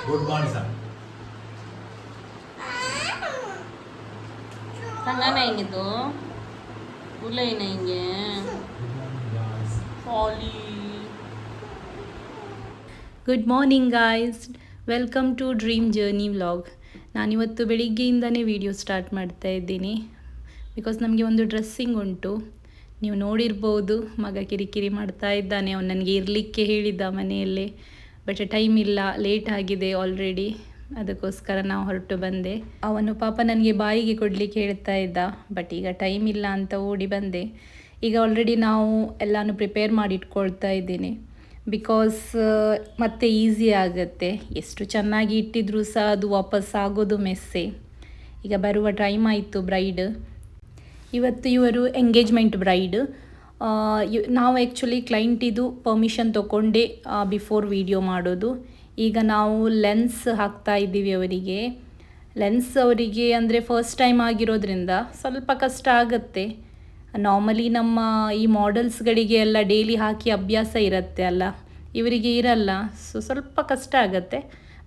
Good morning sir संगा नहीं तो बुला ही नहीं फॉली good morning guys, welcome to dream journey vlog. ನಾನಿವತ್ತು ಬೆಳಿಗ್ಗೆಯಿಂದನೇ ವಿಡಿಯೋ ಸ್ಟಾರ್ಟ್ ಮಾಡ್ತಾ ಇದ್ದೀನಿ. ಬಿಕಾಸ್ ನಮಗೆ ಒಂದು ಡ್ರೆಸ್ಸಿಂಗ್ ಉಂಟು. ನೀವು ನೋಡಿರ್ಬೋದು, ಮಗ ಕಿರಿಕಿರಿ ಮಾಡ್ತಾ ಇದ್ದಾನೆ. ಅವನು ನನಗೆ ಇರಲಿಕ್ಕೆ ಹೇಳಿದ್ದ ಮನೆಯಲ್ಲೇ, ಬಟ್ ಟೈಮ್ ಇಲ್ಲ, ಲೇಟ್ ಆಗಿದೆ ಆಲ್ರೆಡಿ. ಅದಕ್ಕೋಸ್ಕರ ನಾವು ಹೊರಟು ಬಂದೆ. ಅವನು ಪಾಪ ನನಗೆ ಬಾಯಿಗೆ ಕೊಡಲಿಕ್ಕೆ ಹೇಳ್ತಾ ಇದ್ದ, ಬಟ್ ಈಗ ಟೈಮ್ ಇಲ್ಲ ಅಂತ ಓಡಿ ಬಂದೆ. ಈಗ ಆಲ್ರೆಡಿ ನಾವು ಎಲ್ಲನೂ ಪ್ರಿಪೇರ್ ಮಾಡಿ ಇಟ್ಕೊಳ್ತಾ ಇದ್ದೀನಿ. ಬಿಕಾಸ್ ಮತ್ತೆ ಈಸಿ ಆಗುತ್ತೆ. ಎಷ್ಟು ಚೆನ್ನಾಗಿ ಇಟ್ಟಿದ್ರೂ ಸಹ ಅದು ವಾಪಸ್ ಆಗೋದು ಮೆಸ್ಸೆ. ಈಗ ಬರುವ ಟೈಮ್ ಆಯಿತು ಬ್ರೈಡ್. ಇವತ್ತು ಇವರು ಎಂಗೇಜ್ಮೆಂಟ್ ಬ್ರೈಡ್. ನಾವು ಆ್ಯಕ್ಚುಲಿ ಕ್ಲೈಂಟಿದು ಪರ್ಮಿಷನ್ ತೊಗೊಂಡೇ ಬಿಫೋರ್ ವಿಡಿಯೋ ಮಾಡೋದು. ಈಗ ನಾವು ಲೆನ್ಸ್ ಹಾಕ್ತಾ ಇದ್ದೀವಿ ಅವರಿಗೆ. ಲೆನ್ಸ್ ಅವರಿಗೆ ಅಂದರೆ ಫಸ್ಟ್ ಟೈಮ್ ಆಗಿರೋದ್ರಿಂದ ಸ್ವಲ್ಪ ಕಷ್ಟ ಆಗುತ್ತೆ. ನಾರ್ಮಲಿ ನಮ್ಮ ಈ ಮಾಡೆಲ್ಸ್ಗಳಿಗೆ ಎಲ್ಲ ಡೈಲಿ ಹಾಕಿ ಅಭ್ಯಾಸ ಇರುತ್ತೆ ಅಲ್ಲ, ಇವರಿಗೆ ಇರಲ್ಲ. ಸೊ ಸ್ವಲ್ಪ ಕಷ್ಟ ಆಗುತ್ತೆ.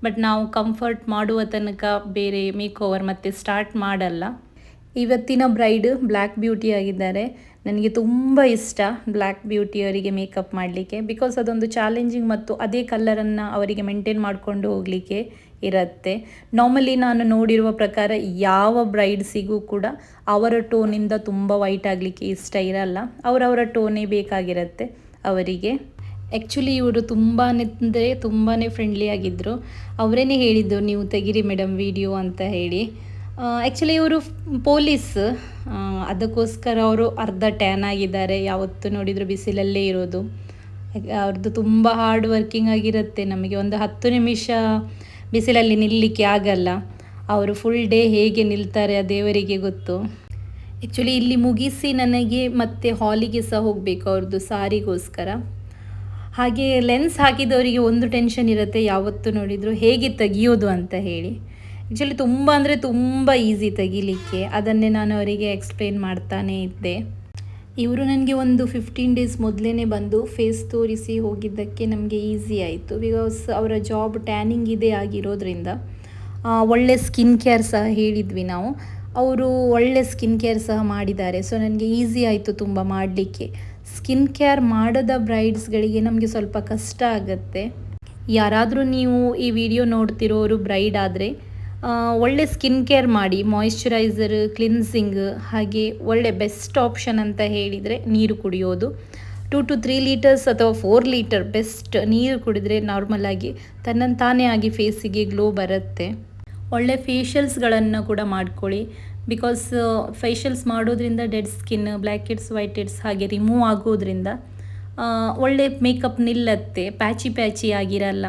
ಬಟ್ ನಾವು ಕಂಫರ್ಟ್ ಮಾಡುವ ತನಕ ಬೇರೆ ಮೇಕ್ ಓವರ್ ಮತ್ತೆ ಸ್ಟಾರ್ಟ್ ಮಾಡಲ್ಲ. ಇವತ್ತಿನ ಬ್ರೈಡ್ ಬ್ಲ್ಯಾಕ್ ಬ್ಯೂಟಿ ಆಗಿದ್ದಾರೆ. ನನಗೆ ತುಂಬ ಇಷ್ಟ ಬ್ಲ್ಯಾಕ್ ಬ್ಯೂಟಿ ಅವರಿಗೆ ಮೇಕಪ್ ಮಾಡಲಿಕ್ಕೆ. ಬಿಕಾಸ್ ಅದೊಂದು ಚಾಲೆಂಜಿಂಗ್ ಮತ್ತು ಅದೇ ಕಲರನ್ನು ಅವರಿಗೆ ಮೇಂಟೈನ್ ಮಾಡಿಕೊಂಡು ಹೋಗಲಿಕ್ಕೆ ಇರುತ್ತೆ. ನಾರ್ಮಲಿ ನಾನು ನೋಡಿರುವ ಪ್ರಕಾರ ಯಾವ ಬ್ರೈಡ್ಸಿಗೂ ಕೂಡ ಅವರ ಟೋನಿಂದ ತುಂಬ ವೈಟ್ ಆಗಲಿಕ್ಕೆ ಇಷ್ಟ ಇರಲ್ಲ. ಅವರವರ ಟೋನೇ ಬೇಕಾಗಿರುತ್ತೆ ಅವರಿಗೆ. ಆ್ಯಕ್ಚುಲಿ ಇವರು ತುಂಬಾ ಅಂದರೆ ತುಂಬಾ ಫ್ರೆಂಡ್ಲಿ ಆಗಿದ್ದರು. ಅವರೇನೇ ಹೇಳಿದ್ದು, ನೀವು ತೆಗಿರಿ ಮೇಡಮ್ ವಿಡಿಯೋ ಅಂತ ಹೇಳಿ. ಆ್ಯಕ್ಚುಲಿ ಇವರು ಪೊಲೀಸ್, ಅದಕ್ಕೋಸ್ಕರ ಅವರು ಅರ್ಧ ಟ್ಯಾನ್ ಆಗಿದ್ದಾರೆ. ಯಾವತ್ತು ನೋಡಿದರೂ ಬಿಸಿಲಲ್ಲೇ ಇರೋದು. ಅವ್ರದ್ದು ತುಂಬ ಹಾರ್ಡ್ ವರ್ಕಿಂಗ್ ಆಗಿರುತ್ತೆ. ನಮಗೆ ಒಂದು 10 ನಿಮಿಷ ಬಿಸಿಲಲ್ಲಿ ನಿಲ್ಲಲಿಕ್ಕೆ ಆಗಲ್ಲ. ಅವರು ಫುಲ್ ಡೇ ಹೇಗೆ ನಿಲ್ತಾರೆ ಆ ದೇವರಿಗೆ ಗೊತ್ತು. ಆ್ಯಕ್ಚುಲಿ ಇಲ್ಲಿ ಮುಗಿಸಿ ನನಗೆ ಮತ್ತೆ ಹಾಲಿಗೆ ಸಹ ಹೋಗಬೇಕು ಅವ್ರದ್ದು ಸಾರಿಗೋಸ್ಕರ. ಹಾಗೆ ಲೆನ್ಸ್ ಹಾಕಿದವರಿಗೆ ಒಂದು ಟೆನ್ಷನ್ ಇರುತ್ತೆ, ಯಾವತ್ತು ನೋಡಿದರೂ ಹೇಗೆ ತೆಗಿಯೋದು ಅಂತ ಹೇಳಿ. ಆ್ಯಕ್ಚುಲಿ ತುಂಬ ಅಂದರೆ ತುಂಬ ಈಸಿ ತೆಗಿಲಿಕ್ಕೆ. ಅದನ್ನೇ ನಾನು ಅವರಿಗೆ ಎಕ್ಸ್ಪ್ಲೇನ್ ಮಾಡ್ತಾನೇ ಇದ್ದೆ. ಇವರು ನನಗೆ ಒಂದು 15 ಡೇಸ್ ಮೊದಲೇ ಬಂದು ಫೇಸ್ ತೋರಿಸಿ ಹೋಗಿದ್ದಕ್ಕೆ ನಮಗೆ ಈಸಿ ಆಯಿತು. ಬಿಕಾಸ್ ಅವರ ಜಾಬ್ ಟ್ಯಾನಿಂಗ್ ಇದೇ ಆಗಿರೋದ್ರಿಂದ ಒಳ್ಳೆ ಸ್ಕಿನ್ ಕೇರ್ ಸಹ ಹೇಳಿದ್ವಿ ನಾವು. ಅವರು ಒಳ್ಳೆ ಸ್ಕಿನ್ ಕೇರ್ ಸಹ ಮಾಡಿದ್ದಾರೆ. ಸೊ ನನಗೆ ಈಸಿ ಆಯಿತು ತುಂಬ ಮಾಡಲಿಕ್ಕೆ. ಸ್ಕಿನ್ ಕೇರ್ ಮಾಡದ ಬ್ರೈಡ್ಸ್ಗಳಿಗೆ ನಮಗೆ ಸ್ವಲ್ಪ ಕಷ್ಟ ಆಗುತ್ತೆ. ಯಾರಾದರೂ ನೀವು ಈ ವಿಡಿಯೋ ನೋಡ್ತಿರೋರು ಬ್ರೈಡ್ ಆದರೆ ಒಳ್ಳೆ ಸ್ಕಿನ್ ಕೇರ್ ಮಾಡಿ. ಮಾಯಿಶ್ಚರೈಸರ್, ಕ್ಲಿನ್ಸಿಂಗ್, ಹಾಗೆ ಒಳ್ಳೆ ಬೆಸ್ಟ್ ಆಪ್ಷನ್ ಅಂತ ಹೇಳಿದರೆ ನೀರು ಕುಡಿಯೋದು. 2 to 3 ಲೀಟರ್ಸ್ ಅಥವಾ 4 ಲೀಟರ್ ಬೆಸ್ಟ್ ನೀರು ಕುಡಿದರೆ ನಾರ್ಮಲಾಗಿ ತನ್ನಂತಾನೇ ಆಗಿ ಫೇಸಿಗೆ ಗ್ಲೋ ಬರುತ್ತೆ. ಒಳ್ಳೆ ಫೇಶಿಯಲ್ಸ್ಗಳನ್ನು ಕೂಡ ಮಾಡ್ಕೊಳ್ಳಿ. ಬಿಕಾಸ್ ಫೇಶಿಯಲ್ಸ್ ಮಾಡೋದ್ರಿಂದ dead skin, black heads, white heads ಹಾಗೆ ರಿಮೂವ್ ಆಗೋದ್ರಿಂದ ಒಳ್ಳೆ ಮೇಕಪ್ ನಿಲ್ಲತ್ತೆ, ಪ್ಯಾಚಿ ಆಗಿರಲ್ಲ.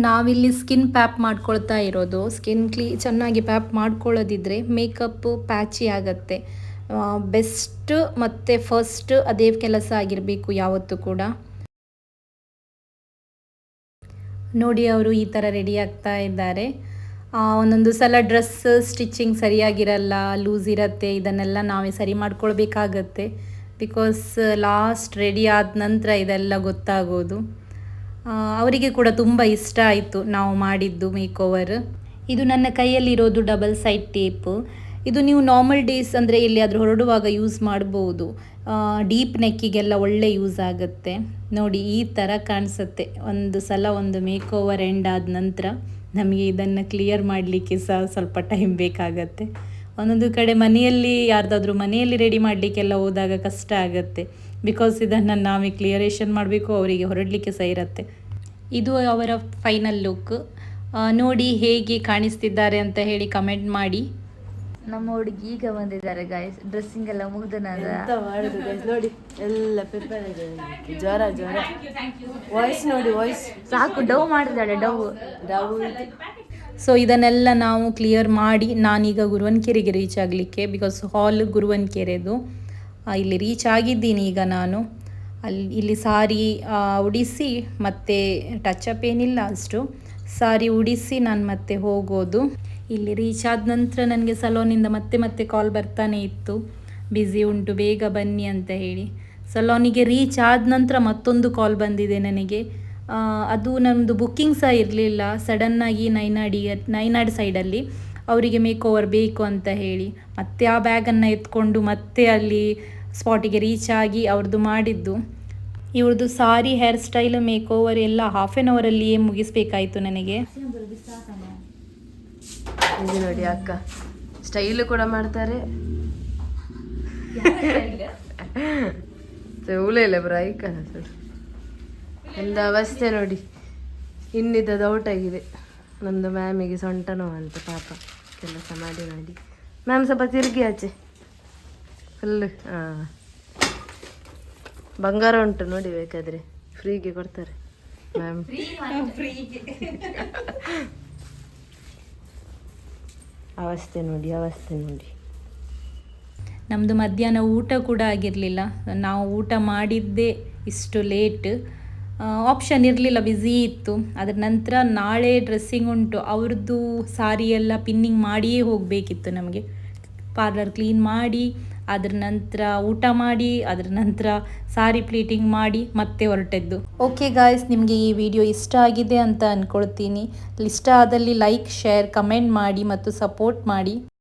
ನಾವಿಲ್ಲಿ ಸ್ಕಿನ್ ಪ್ಯಾಪ್ ಮಾಡ್ಕೊಳ್ತಾ ಇರೋದು. ಸ್ಕಿನ್ ಚೆನ್ನಾಗಿ ಪ್ಯಾಪ್ ಮಾಡ್ಕೊಳ್ಳೋದಿದ್ರೆ ಮೇಕಪ್ ಪ್ಯಾಚಿ ಆಗುತ್ತೆ. ಬೆಸ್ಟ್ ಮತ್ತು ಫಸ್ಟ್ ಅದೇ ಕೆಲಸ ಆಗಿರಬೇಕು ಯಾವತ್ತೂ ಕೂಡ. ನೋಡಿ ಅವರು ಈ ಥರ ರೆಡಿ ಆಗ್ತಾ ಇದ್ದಾರೆ. ಒಂದೊಂದು ಸಲ ಡ್ರೆಸ್ ಸ್ಟಿಚಿಂಗ್ ಸರಿಯಾಗಿರಲ್ಲ, ಲೂಸ್ ಇರುತ್ತೆ. ಇದನ್ನೆಲ್ಲ ನಾವೇ ಸರಿ ಮಾಡ್ಕೊಳ್ಬೇಕಾಗತ್ತೆ. ಬಿಕಾಸ್ ಲಾಸ್ಟ್ ರೆಡಿ ಆದ ನಂತರ ಇದೆಲ್ಲ ಗೊತ್ತಾಗೋದು. ಅವರಿಗೆ ಕೂಡ ತುಂಬ ಇಷ್ಟ ಆಯಿತು ನಾವು ಮಾಡಿದ್ದು ಮೇಕ್ ಓವರ್. ಇದು ನನ್ನ ಕೈಯಲ್ಲಿರೋದು ಡಬಲ್ ಸೈಡ್ ಟೇಪ್. ಇದು ನೀವು ನಾರ್ಮಲ್ ಡೇಸ್ ಅಂದರೆ ಎಲ್ಲಿಯಾದರೂ ಹೊರಡುವಾಗ ಯೂಸ್ ಮಾಡ್ಬೋದು. ಡೀಪ್ ನೆಕ್ಕಿಗೆಲ್ಲ ಒಳ್ಳೆ ಯೂಸ್ ಆಗುತ್ತೆ. ನೋಡಿ ಈ ಥರ ಕಾಣಿಸುತ್ತೆ. ಒಂದು ಸಲ ಒಂದು ಮೇಕ್ ಓವರ್ ಎಂಡ್ ಆದ ನಂತರ ನಮಗೆ ಇದನ್ನು ಕ್ಲಿಯರ್ ಮಾಡಲಿಕ್ಕೆ ಸಹ ಸ್ವಲ್ಪ ಟೈಮ್ ಬೇಕಾಗತ್ತೆ. ಒಂದೊಂದು ಕಡೆ ಮನೆಯಲ್ಲಿ ಯಾರ್ದಾದ್ರೂ ಮನೆಯಲ್ಲಿ ರೆಡಿ ಮಾಡಲಿಕ್ಕೆಲ್ಲ ಹೋದಾಗ ಕಷ್ಟ ಆಗುತ್ತೆ. ಬಿಕಾಸ್ ಇದನ್ನು ನಾವೇ ಕ್ಲಿಯರೇಷನ್ ಮಾಡಬೇಕು, ಅವರಿಗೆ ಹೊರಡಲಿಕ್ಕೆ ಸಹ ಇರುತ್ತೆ. ಇದು ಅವರ ಫೈನಲ್ ಲುಕ್. ನೋಡಿ ಹೇಗೆ ಕಾಣಿಸ್ತಿದ್ದಾರೆ ಅಂತ ಹೇಳಿ ಕಮೆಂಟ್ ಮಾಡಿ. ನಮ್ಮ ಹುಡುಗಿ ಈಗ ಬಂದಿದ್ದಾರೆ ಗಾಯ್ಸ್. ಡ್ರೆಸ್ಸಿಂಗ್ ಎಲ್ಲ ಮುಗ್ದನಾದ ನೋಡಿ ಎಲ್ಲ ಪ್ರಿಪೇರ್ ಆಗಿದೆ. ಜ್ವರ ವಾಯ್ಸ್ ನೋಡಿ, ವಾಯ್ಸ್ ಸಾಕು. ಡವ್ ಮಾಡಿದ್ದಾಳೆ, ಡವ್. ಸೊ ಇದನ್ನೆಲ್ಲ ನಾವು ಕ್ಲಿಯರ್ ಮಾಡಿ ನಾನೀಗ ಗುರುವನ್ಕೆರೆಗೆ ರೀಚ್ ಆಗಲಿಕ್ಕೆ. ಬಿಕಾಸ್ ಹಾಲ್ ಗುರುವನ್ಕೆರೆದು. ಇಲ್ಲಿ ರೀಚ್ ಆಗಿದ್ದೀನಿ ಈಗ ನಾನು. ಇಲ್ಲಿ ಸಾರಿ ಉಡಿಸಿ ಮತ್ತೆ ಟಚಪ್ ಏನಿಲ್ಲ ಅಷ್ಟು. ಸಾರಿ ಉಡಿಸಿ ನಾನು ಮತ್ತೆ ಹೋಗೋದು. ಇಲ್ಲಿ ರೀಚ್ ಆದ ನಂತರ ನನಗೆ ಸಲೂನಿಂದ ಮತ್ತೆ ಕಾಲ್ ಬರ್ತಾನೆ ಇತ್ತು, ಬ್ಯುಸಿ ಉಂಟು ಬೇಗ ಬನ್ನಿ ಅಂತ ಹೇಳಿ. ಸಲೂನಿಗೆ ರೀಚ್ ಆದ ನಂತರ ಮತ್ತೊಂದು ಕಾಲ್ ಬಂದಿದೆ ನನಗೆ. ಅದು ನಮ್ಮದು ಬುಕ್ಕಿಂಗ್ ಸಹ ಇರಲಿಲ್ಲ. ಸಡನ್ನಾಗಿ ನೈನಾಡಿ ಸೈಡಲ್ಲಿ ಅವರಿಗೆ ಮೇಕ್ ಓವರ್ ಬೇಕು ಅಂತ ಹೇಳಿ ಮತ್ತೆ ಆ ಬ್ಯಾಗನ್ನು ಎತ್ಕೊಂಡು ಮತ್ತೆ ಅಲ್ಲಿ ಸ್ಪಾಟಿಗೆ ರೀಚ್ ಆಗಿ ಅವ್ರದ್ದು ಮಾಡಿದ್ದು. ಇವ್ರದ್ದು ಸಾರಿ, ಹೇರ್ ಸ್ಟೈಲ್, ಮೇಕ್ ಓವರ್ ಎಲ್ಲ 1/2 ಅವರಲ್ಲಿಯೇ ಮುಗಿಸ್ಬೇಕಾಯಿತು ನನಗೆ. ಇದು ನೋಡಿ ಅಕ್ಕ ಸ್ಟೈಲು ಕೂಡ ಮಾಡ್ತಾರೆ. ಇಲ್ಲ ಬ್ರೋ ಐಕನ ಒಂದು ಅವಸ್ಥೆ ನೋಡಿ. ಇನ್ನಿದ್ದದು ಔಟ್ ಆಗಿದೆ. ನಮ್ಮದು ಮ್ಯಾಮಿಗೆ ಸೊಂಟ ನೋವಂತ ಪಾಪ ಕೆಲಸ ಮಾಡಿ ಮಾಡಿ. ಮ್ಯಾಮ್ ಸ್ವಲ್ಪ ತಿರುಗಿ ಆಚೆ ಫುಲ್ಲು. ಹಾಂ, ಬಂಗಾರ ಉಂಟು ನೋಡಿ, ಬೇಕಾದರೆ ಫ್ರೀಗೆ ಕೊಡ್ತಾರೆ ಮ್ಯಾಮ್. ಅವಸ್ಥೆ ನೋಡಿ, ಅವಸ್ಥೆ ನೋಡಿ. ನಮ್ಮದು ಮಧ್ಯಾಹ್ನ ಊಟ ಕೂಡ ಆಗಿರಲಿಲ್ಲ. ನಾವು ಊಟ ಮಾಡಿದ್ದೇ ಇಷ್ಟು ಲೇಟ್. ಆಪ್ಷನ್ ಇರಲಿಲ್ಲ, ಬ್ಯುಸಿ ಇತ್ತು. ಅದರ ನಂತರ ನಾಳೆ ಡ್ರೆಸ್ಸಿಂಗ್ ಉಂಟು. ಅವ್ರದ್ದು ಸಾರಿ ಎಲ್ಲ ಪಿನ್ನಿಂಗ್ ಮಾಡಿಯೇ ಹೋಗಬೇಕಿತ್ತು ನಮಗೆ. ಪಾರ್ಲರ್ ಕ್ಲೀನ್ ಮಾಡಿ, ಅದರ ನಂತರ ಊಟ ಮಾಡಿ, ಅದರ ನಂತರ ಸಾರಿ ಪ್ಲೀಟಿಂಗ್ ಮಾಡಿ ಮತ್ತೆ ಹೊರಟದ್ದು. ಓಕೆ ಗಾಯ್ಸ್, ನಿಮಗೆ ಈ ವಿಡಿಯೋ ಇಷ್ಟ ಆಗಿದೆ ಅಂತ ಅಂದ್ಕೊಳ್ತೀನಿ. ಇಷ್ಟ ಆದಲ್ಲಿ ಲೈಕ್, ಶೇರ್, ಕಮೆಂಟ್ ಮಾಡಿ ಮತ್ತು ಸಪೋರ್ಟ್ ಮಾಡಿ.